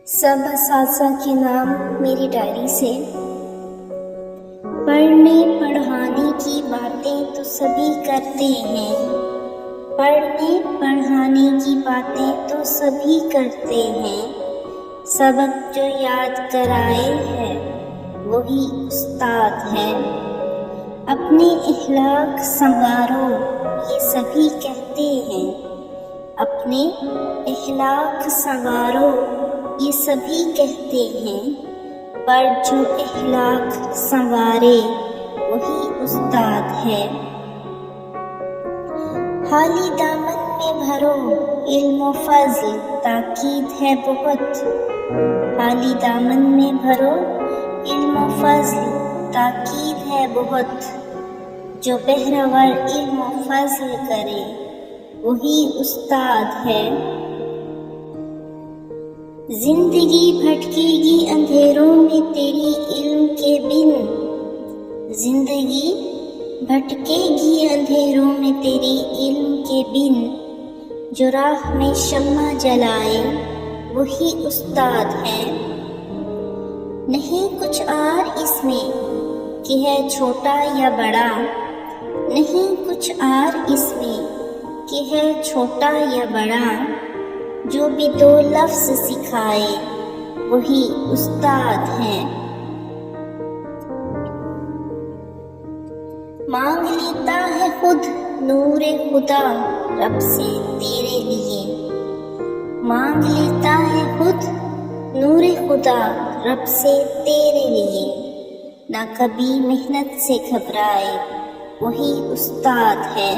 سب اساتذہ کے نام میری ڈائری سے۔ پڑھنے پڑھانے کی باتیں تو سبھی کرتے ہیں، پڑھنے پڑھانے کی باتیں تو سبھی کرتے ہیں، سبق جو یاد کرائے ہے وہی استاد ہے۔ اپنے اخلاق سنوارو یہ سبھی کہتے ہیں، اپنے اخلاق سنوارو یہ سبھی کہتے ہیں، پر جو اخلاق سنوارے وہی استاد ہے۔ خالی دامن میں بھرو علم و فضل تاکید ہے بہت، خالی دامن میں بھرو علم و فضل تاکید ہے بہت، جو بہرور علم و فضل کرے وہی استاد ہے۔ زندگی بھٹکے گی اندھیروں میں تیری علم کے بن، زندگی بھٹکے گی اندھیروں میں تیری علم کے بن، جو راہ میں شمع جلائے وہی استاد ہے۔ نہیں کچھ اور اس میں کہ ہے چھوٹا یا بڑا، نہیں کچھ اور اس میں کہ ہے چھوٹا یا بڑا، جو بھی دو لفظ سکھائے وہی استاد ہے۔ مانگ لیتا ہے خود نور خدا رب سے تیرے لیے، مانگ لیتا ہے خود نور خدا رب سے تیرے لیے، نہ کبھی محنت سے گھبرائے وہی استاد ہے۔